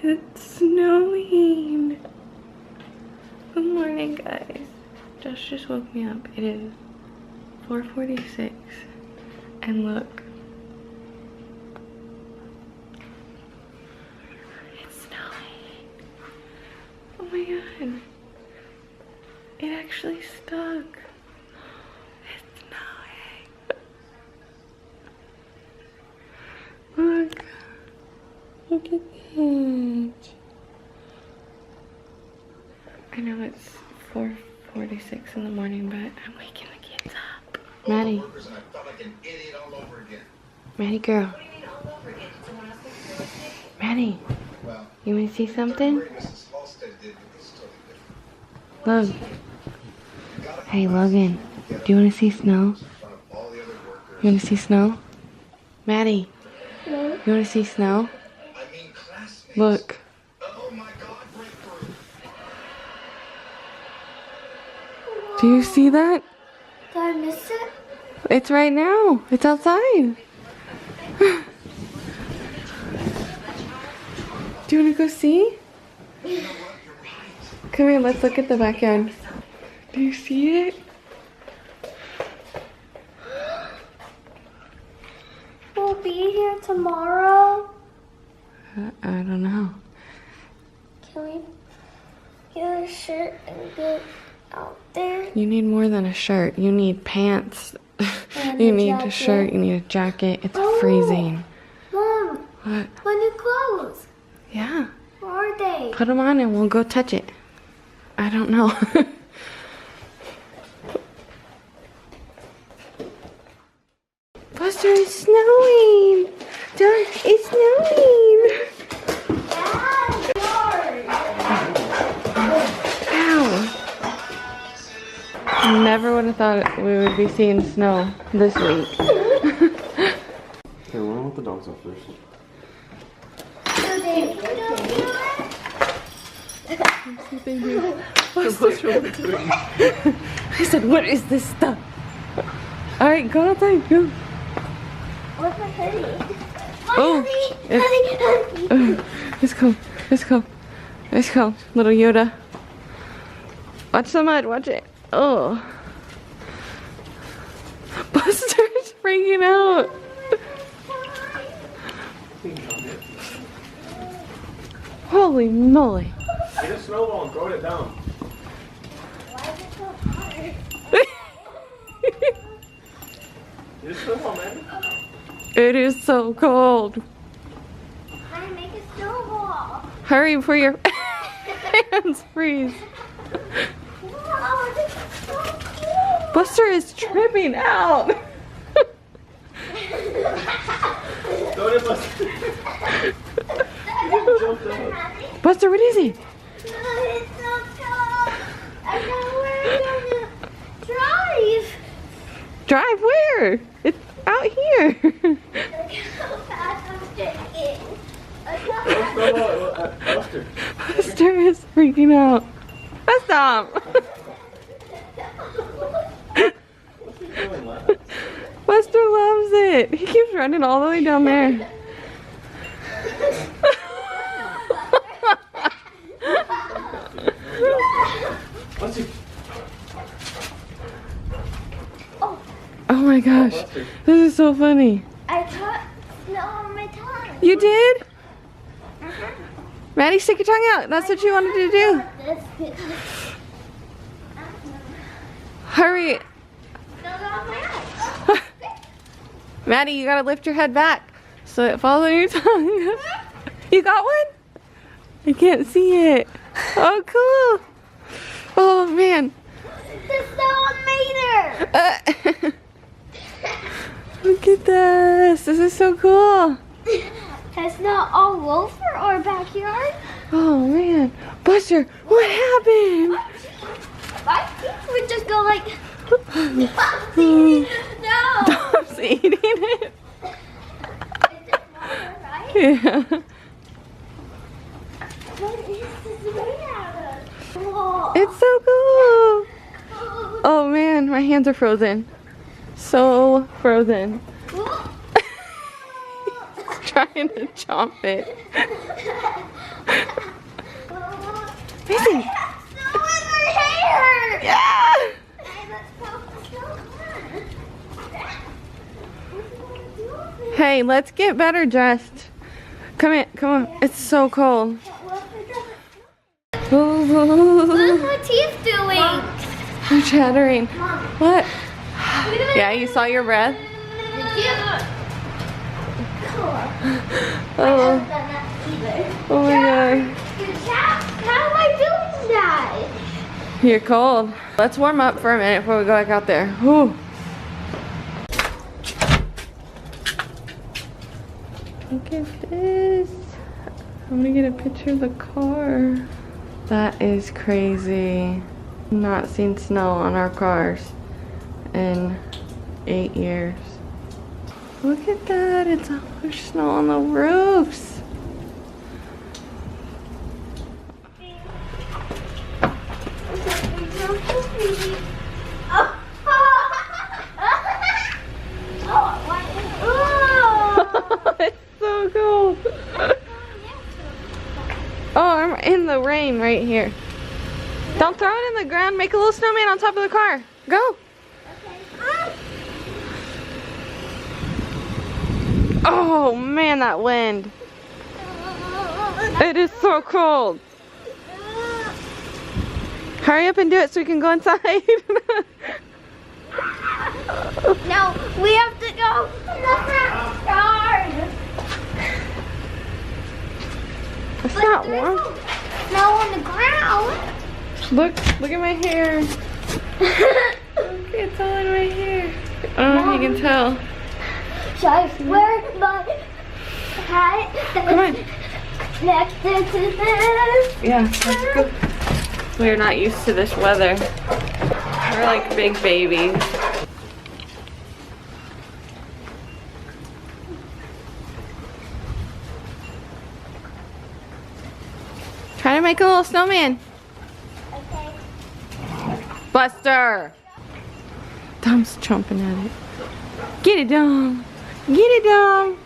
It's snowing. Good morning, guys. Josh just woke me up. It is 4:46, and look. It's snowing. Oh my god. It actually stuck. It's snowing. Look. Look at that. I know it's 4:46 in the morning, but I'm waking the kids up. Maddie. Maddie girl. Maddie. You wanna see something? Look. Hey Logan. Do you wanna see snow? You wanna see snow? Maddie. You wanna see snow? Look. Do you see that? Did I miss it? It's right now. It's outside. Do you want to go see? Come here, let's look at the backyard. Do you see it? We'll be here tomorrow. I don't know. Can we get a shirt and get out there? You need more than a shirt. You need pants. And You a need a jacket. shirt. You need a jacket. It's Oh. freezing. Mom, What? my new clothes. Yeah. Where are they? Put them on and we'll go touch it. I don't know. Buster, it's snowing. It's snowing. Ow. Never would have thought we would be seeing snow this week. Okay, we'll let the dogs out first. I said, what is this stuff? Alright, go outside, go. What's my hoodie? Oh, it's cold, it's cold, it's cold, little Yoda. Watch the mud, watch it. Oh. Buster's freaking out. Holy moly. Get a snowball and throw it down. Get a snowball, man. It is so cold. I make a snowball. Hurry before your hands freeze. Wow, this is so cool. Buster is tripping out. Throw it, Buster. You jumped out. Buster, what is it? It's so cold. I know where I'm gonna drive. Drive where? It's out here. Look how fast I'm shaking. Look how fast. Buster. Buster is freaking out. Stop. What's he doing, lad? Buster loves it. He keeps running all the way down there. Buster. Oh my gosh. This is so funny. I caught snow on my tongue. You did? Maddie, stick your tongue out. That's what you wanted to do. Hurry. Maddie, you gotta lift your head back so it falls on your tongue. You got one? I can't see it. Oh, cool. Oh, man. There's snow on Mater. Look at this. This is so cool. Has snow all over our backyard. Oh, man. Buster, what happened? My teeth would just go like, stop eating it. No. Stop eating it. Is it water, right? Yeah. What is this made out of? Whoa. It's so cool. Oh man, my hands are frozen. So frozen. Trying to chomp it. Mason. Snow in my hair. Yeah. Hey, let's get better dressed. Come in, come on. It's so cold. Look what he's doing. You're chattering. What? Yeah, you saw your breath? Oh, oh my god. How am I doing that? You're cold. Let's warm up for a minute before we go back out there. Whew. Look at this. I'm gonna get a picture of the car. That is crazy. Not seen snow on our cars in 8 years. Look at that, it's all there's snow on the roofs. It's so cold. Oh, I'm in the rain right here. Don't throw it in the ground, make a little snowman on top of the car. Go. Oh man, that wind. It is so cold. Hurry up and do it so we can go inside. No, we have to go to the front yard. It's not warm. Snow on the ground. Look at my hair. Look, it's all in my hair. I don't know if you can tell. Should I wear my hat Come on. next to this? Yeah, let's go. We're not used to this weather. We're like big babies. Try to make a little snowman. Okay. Buster! Dom's chomping at it. Get it, Dom. Get it, Dom.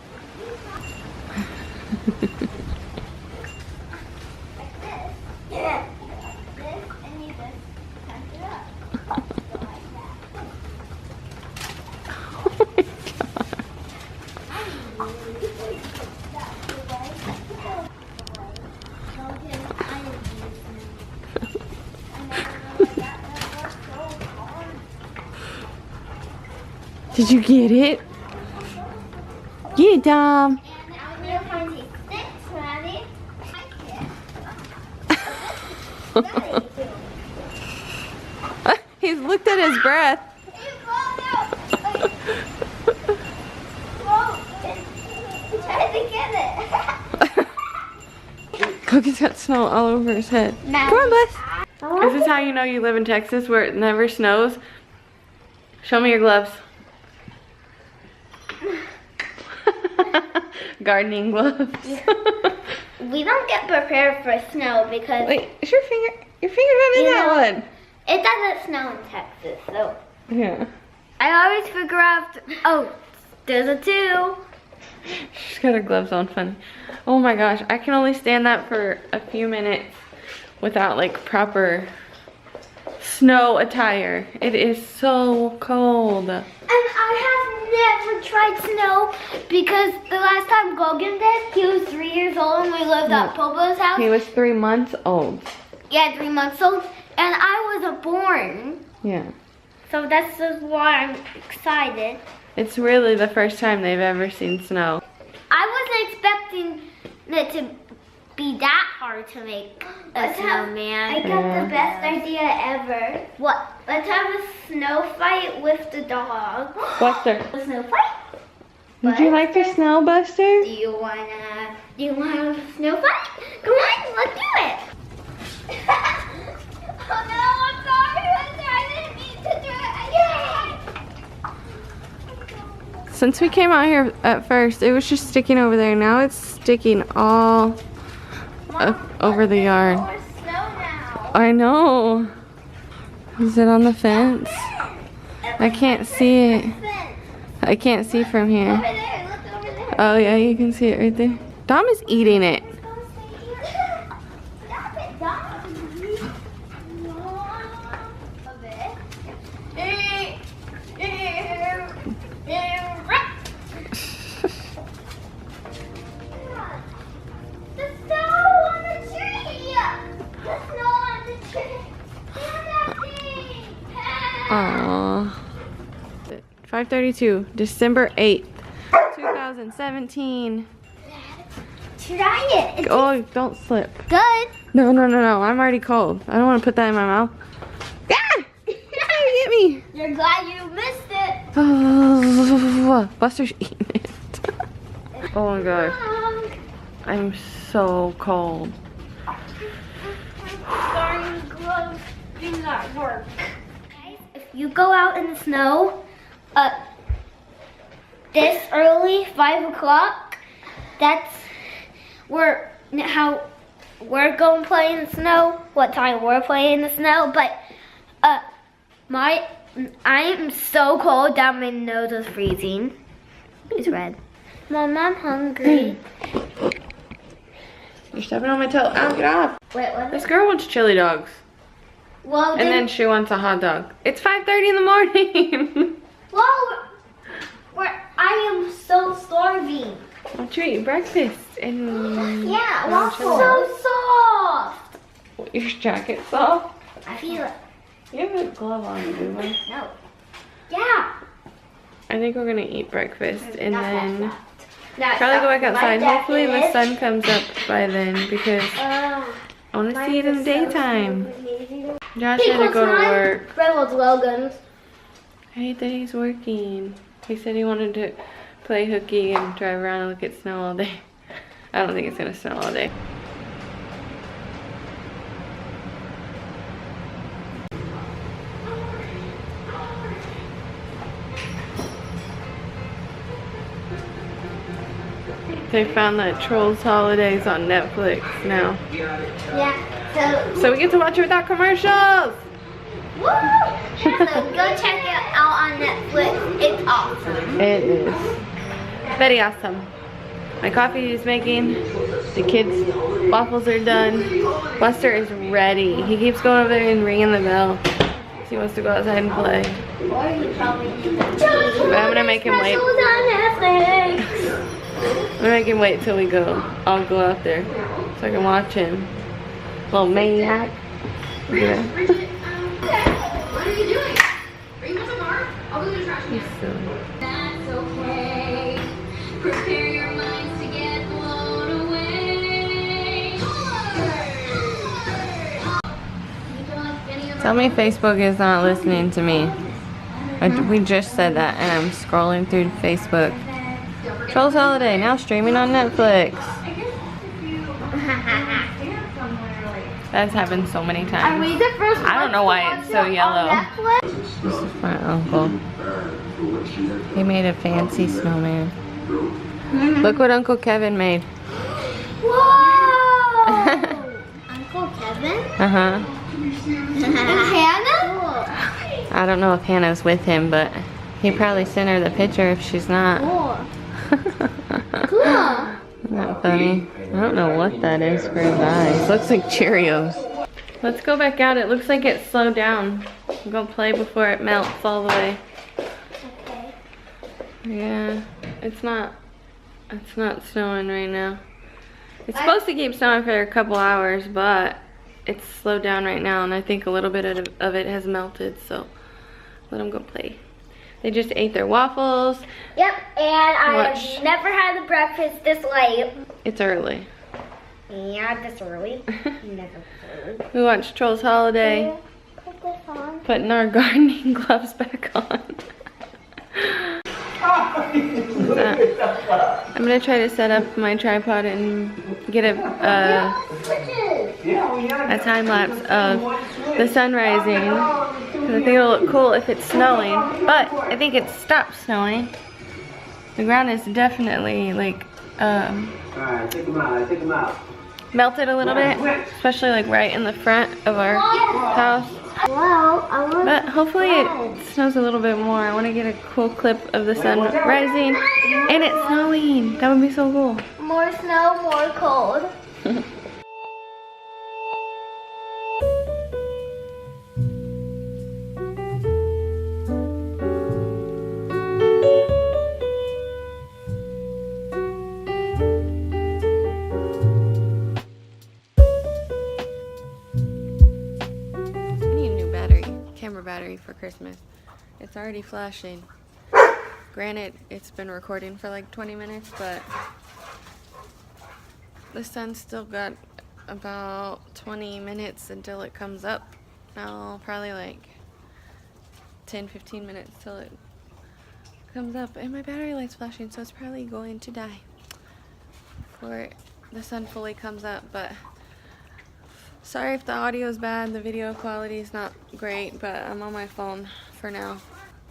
Yeah. This and you just punch it up. Did you get it? Get it, Dom. And I'm going to find these sticks, Maddie. He's looked at his breath. He rolled out. Whoa. Try to get it. Cookie's got snow all over his head. Come on, Bus. This is how you know you live in Texas where it never snows. Show me your gloves. Gardening gloves. We don't get prepared for snow because Wait, is your finger's not in that one. it doesn't snow in Texas, so Yeah. I always figure out, oh, there's a 2. She's got her gloves on, funny. Oh my gosh, I can only stand that for a few minutes without like proper snow attire. It is so cold. And I have never tried snow because the last time Gogan did, he was 3 years old and we lived at Popo's house. He was 3 months old. Yeah, 3 months old. And I wasn't born. Yeah. So that's just why I'm excited. It's really the first time they've ever seen snow. I wasn't expecting it to be that hard to make a snowman. I got the best idea ever. What? Let's have a snow fight with the dog. Buster, A snow fight? did you like the snow, Buster? Do you wanna have a snow fight? Come on, let's do it. Oh no, I'm sorry, Buster. I didn't mean to do it again. Since we came out here at first, it was just sticking over there. Now it's sticking all up over the yard. More snow now. I know. Is it on the fence? And I can't see it. I can't see from here. Over there, look over there. Oh yeah, you can see it right there. Dom is eating it. Stop it, Dom. The snow on the tree! The snow on the tree! Aww. 5:32, December 8th, 2017. Try it. It's Oh, don't slip. good. No, no, no, no. I'm already cold. I don't want to put that in my mouth. Ah! Get me. You're glad you missed it. Oh, Buster's eating it. Oh my gosh. I'm so cold. Darn gloves do not work. Guys, if you go out in the snow, this early, 5 o'clock, that's how we're going to play in the snow, what time we're playing in the snow, but I am so cold that my nose is freezing. It's red. Mom, I'm hungry. You're stepping on my toe. Ow, get off. Wait, what? This girl wants chili dogs. Well, And then she wants a hot dog. It's 5:30 in the morning. well, I am so starving. I'll treat you breakfast. And Yeah, no waffle. chili. So soft. Your jacket's off. I feel it. You have a glove on, do I? No. Yeah. I think we're gonna eat breakfast and Not then that soft. probably go back My outside. Hopefully the jacket sun comes up by then because I want to see it in the daytime. Josh had to go to work. Reynolds Logan's. I hate that he's working. He said he wanted to play hooky and drive around and look at snow all day. I don't think it's gonna snow all day. They found that Trolls Holidays on Netflix now. Yeah. So we get to watch it without commercials! Woo! So go check it out on Netflix. It's awesome. It is. Very awesome. My coffee is making. The kids' waffles are done. Buster is ready. He keeps going over there and ringing the bell. So he wants to go outside and play. Or you probably But I'm gonna make him wait. I'm gonna make him wait till we go. I'll go out there so I can watch him. Little maniac. Look at that. What are you doing? Are you watching art? I'll go to the trash can. He's silly. That's okay. Prepare your minds to get blown away. Tell me Facebook is not listening to me. We just said that and I'm scrolling through Facebook. Trolls Holiday, now streaming on Netflix. That's happened so many Are times. we the first I don't know why it's so yellow. This is my uncle. He made a fancy snowman. Look what Uncle Kevin made. Whoa! Uncle Kevin? Uh-huh. And Hannah? I don't know if Hannah's with him, but he probably sent her the picture if she's not. Cool. Cool. Isn't that funny? I don't know what that is for his eyes. Looks like Cheerios. Let's go back out. It looks like it slowed down. I'm gonna play before it melts all the way. Okay. Yeah, it's not snowing right now. It's supposed to keep snowing for a couple hours, but it's slowed down right now, and I think a little bit of it has melted, so let them go play. They just ate their waffles. Yep, and Watch. I've never had a breakfast this late. It's early. Yeah, this early. Never heard. We watched Trolls Holiday, Put this on. putting our gardening gloves back on. I'm gonna try to set up my tripod and get a time lapse of the sun rising. 'Cause I think it'll look cool if it's snowing, but I think it stopped snowing. The ground is definitely like Alright, take them out. Take them out. melted a little bit, especially like right in the front of our house. Well, I want. But hopefully it snows a little bit more. I want to get a cool clip of the sun rising and it's snowing. That would be so cool. More snow, more cold. Battery for Christmas. It's already flashing. Granted, it's been recording for like 20 minutes, but the sun's still got about 20 minutes until it comes up. Now, probably like 10-15 minutes till it comes up, and my battery light's flashing, so it's probably going to die before the sun fully comes up. But sorry if the audio is bad, the video quality is not great, but I'm on my phone for now.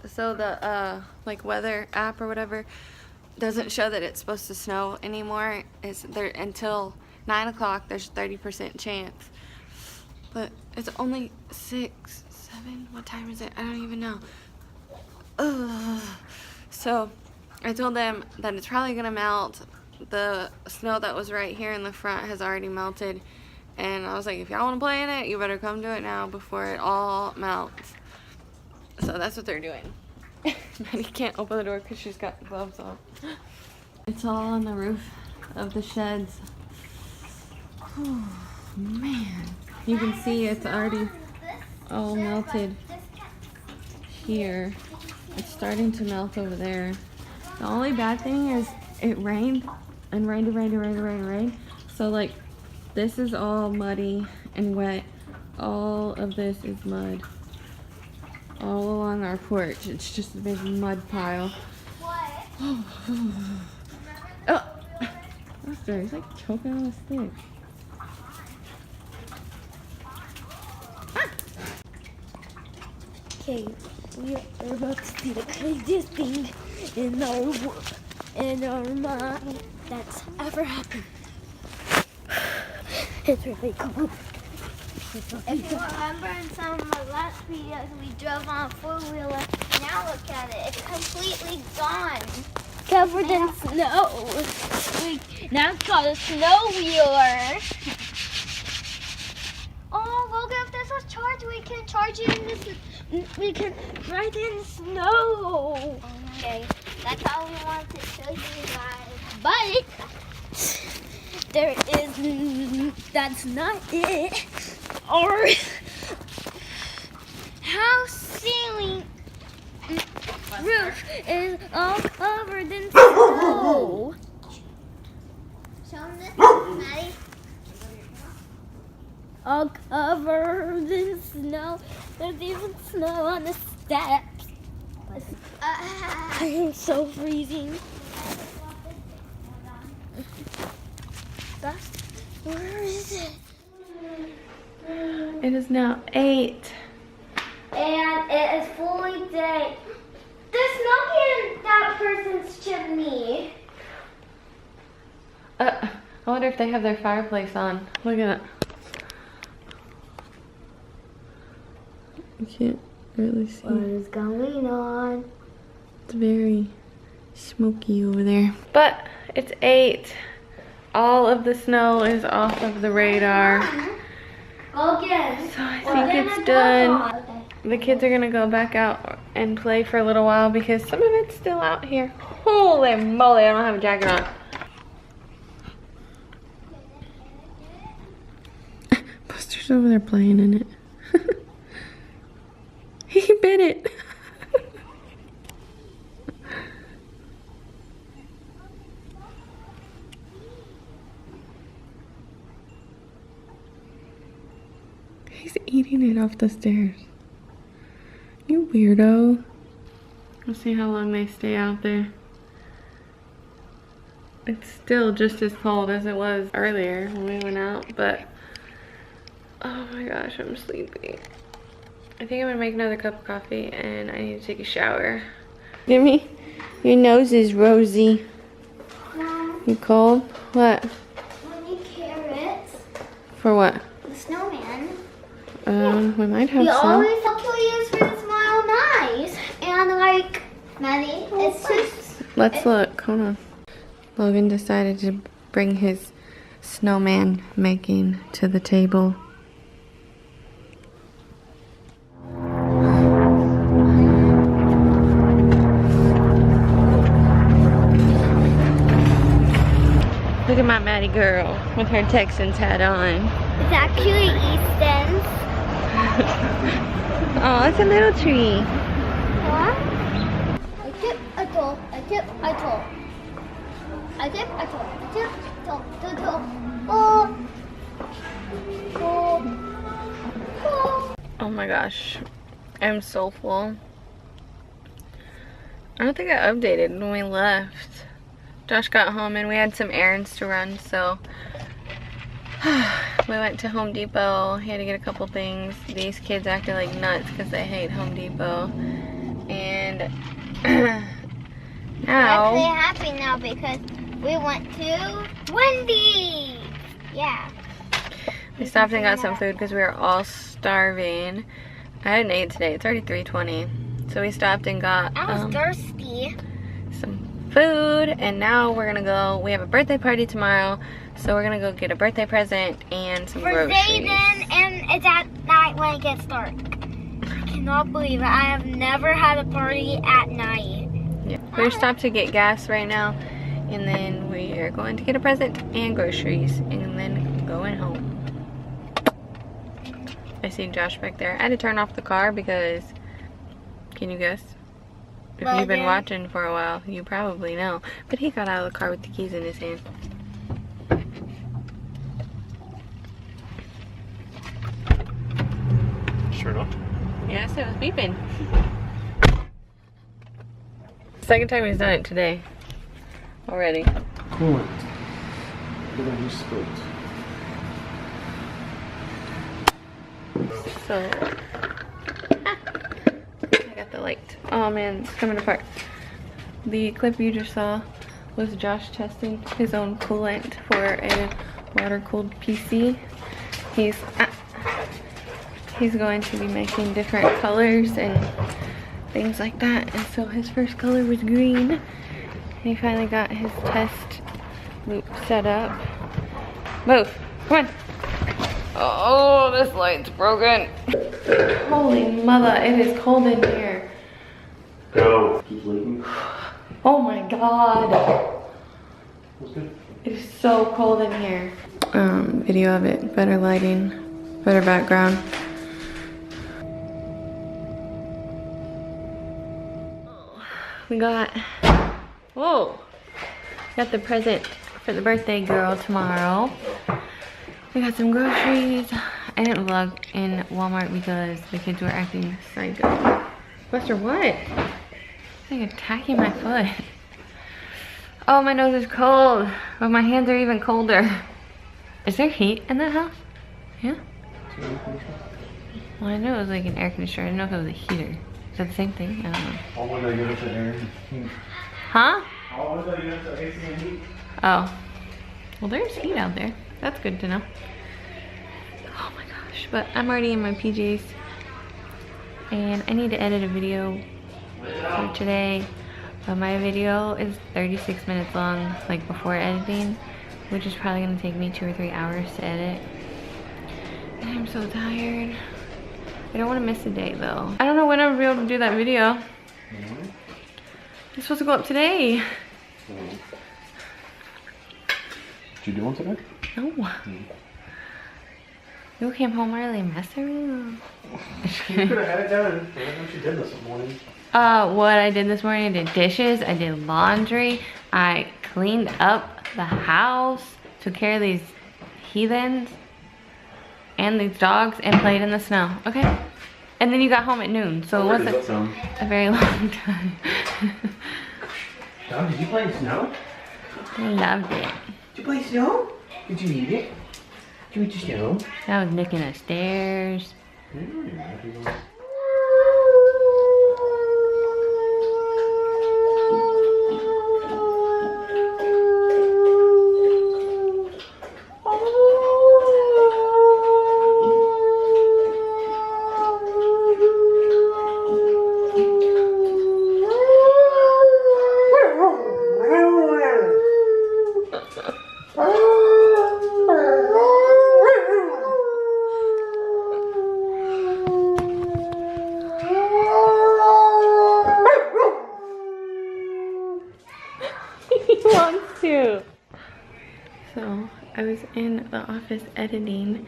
So the like weather app or whatever doesn't show that it's supposed to snow anymore. It's there until 9 o'clock. There's 30% chance, but it's only 6, 7. What time is it? I don't even know. Ugh. So I told them that it's probably gonna melt. The snow that was right here in the front has already melted. And I was like, if y'all want to play in it, you better come do it now before it all melts. So that's what they're doing. Maddie can't open the door because she's got gloves on. It's all on the roof of the sheds. Oh, man. You can see it's already all melted here. It's starting to melt over there. The only bad thing is it rained and rained. So like, this is all muddy and wet. All of this is mud. All along our porch. It's just a big mud pile. What? Oh! Buster, he's like choking on a stick. Okay, we are about to see the craziest thing in our mind that's ever happened. It's really cool. If you remember in some of my last videos, we drove on a 4-wheeler. Now look at it. It's completely gone. Covered in snow. Now it's called a snow wheeler. Oh, look, if this was charged, we can charge it in this. We can ride in snow. Okay, that's all we wanted to show you guys. But that's not it. Our house ceiling roof is all covered in snow. Show them this, Maddie. All covered in snow. There's even snow on the steps. I am so freezing. Where is it? It is now 8. And it is fully day. There's smoke in that person's chimney. I wonder if they have their fireplace on. Look at it. You can't really see. What is going on? It's very smoky over there. But it's 8. All of the snow is off of the radar. Again. So I think it's done. Okay. The kids are gonna go back out and play for a little while because some of it's still out here. Holy moly, I don't have a jacket on. Buster's over there playing in it. He bit it. He's eating it off the stairs. You weirdo. We'll see how long they stay out there. It's still just as cold as it was earlier when we went out, but oh my gosh, I'm sleepy. I think I'm gonna make another cup of coffee and I need to take a shower. Give me. Your nose is rosy. Mom, You cold? What? I need carrots. For what? The snowman. We might have He some. always is really smile nice. And like, Maddie, it's just... Let's look. Hold on. Logan decided to bring his snowman making to the table. Look at my Maddie girl with her Texans hat on. It's actually Easton's. Oh, it's a little tree. What? I tip, I told, I tip, I told. I tip, I told, I tip, told. Oh. Oh my gosh. I'm so full. I don't think I updated when we left. Josh got home and we had some errands to run, so we went to Home Depot. He had to get a couple things. These kids acted like nuts because they hate Home Depot. And now... I'm actually happy now because we went to Wendy's. Yeah. We stopped and got some food because we were all starving. I hadn't ate today. It's already 3:20. So we stopped and got I was thirsty. some food, and now we're gonna go. We have a birthday party tomorrow, so we're gonna go get a birthday present and some For groceries. Zayden, and it's at night when it gets dark. I cannot believe it. I have never had a party at night. Yeah. We're stopped to get gas right now, and then we are going to get a present and groceries, and then going home. I see Josh back there. I had to turn off the car because, can you guess? If you've been watching for a while, you probably know. But he got out of the car with the keys in his hand. Sure enough. Yes, it was beeping. Second time he's done it today. Already. Coolant. Look at you spilled. So, I got the light. Oh man, it's coming apart. The clip you just saw was Josh testing his own coolant for a water-cooled PC. He's going to be making different colors and things like that. And so his first color was green. And he finally got his test loop set up. Move, come on. Oh, this light's broken. Holy mother, it is cold in here. Go. Keep leaking. Oh my god. That's good. It is so cold in here. Video of it, better lighting, better background. We got, whoa, got the present for the birthday girl tomorrow. We got some groceries. I didn't vlog in Walmart because the kids were acting psycho. Buster, what? It's like attacking my foot. Oh, my nose is cold, but my hands are even colder. Is there heat in that house? Yeah? Well, I know it was like an air conditioner. I didn't know if it was a heater. Is that the same thing? I don't know. All window units are air. Huh? All window units are AC and heat. Oh. Well, there's heat out there. That's good to know. Oh my gosh. But I'm already in my PJs. And I need to edit a video for today. But my video is 36 minutes long, like before editing, which is probably going to take me 2 or 3 hours to edit. And I'm so tired. I don't want to miss a day though. I don't know when I'll be able to do that video. It's supposed to go up today. Did you do one today? No. You came home early and messed around. You could have had it done. I don't know what you did this morning. What I did this morning, I did dishes, I did laundry, I cleaned up the house, took care of these heathens and these dogs, and played in the snow. Okay? And then you got home at noon, so it wasn't a very long time. Dog, did you play in snow? I loved it. Did you play snow? Did you eat it? Did you eat the snow? I was nicking the stairs. was in the office editing,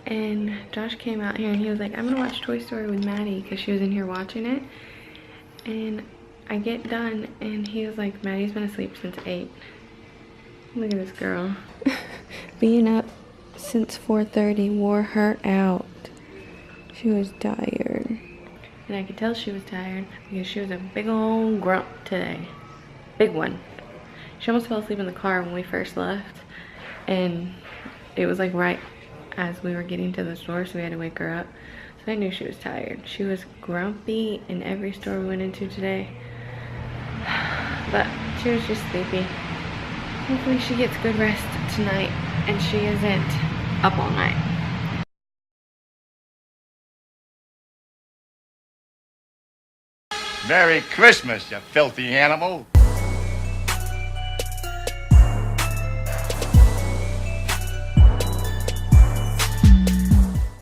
and Josh came out here and he was like, I'm gonna watch Toy Story with Maddie, because she was in here watching it. And I get done and he was like, Maddie's been asleep since 8. Look at this girl. Being up since 4:30 wore her out. She was tired. And I could tell she was tired because she was a big old grump today. Big one. She almost fell asleep in the car when we first left. And it was like right as we were getting to the store, so we had to wake her up. So I knew she was tired. She was grumpy in every store we went into today. But she was just sleepy. Hopefully she gets good rest tonight and she isn't up all night. Merry Christmas, you filthy animal.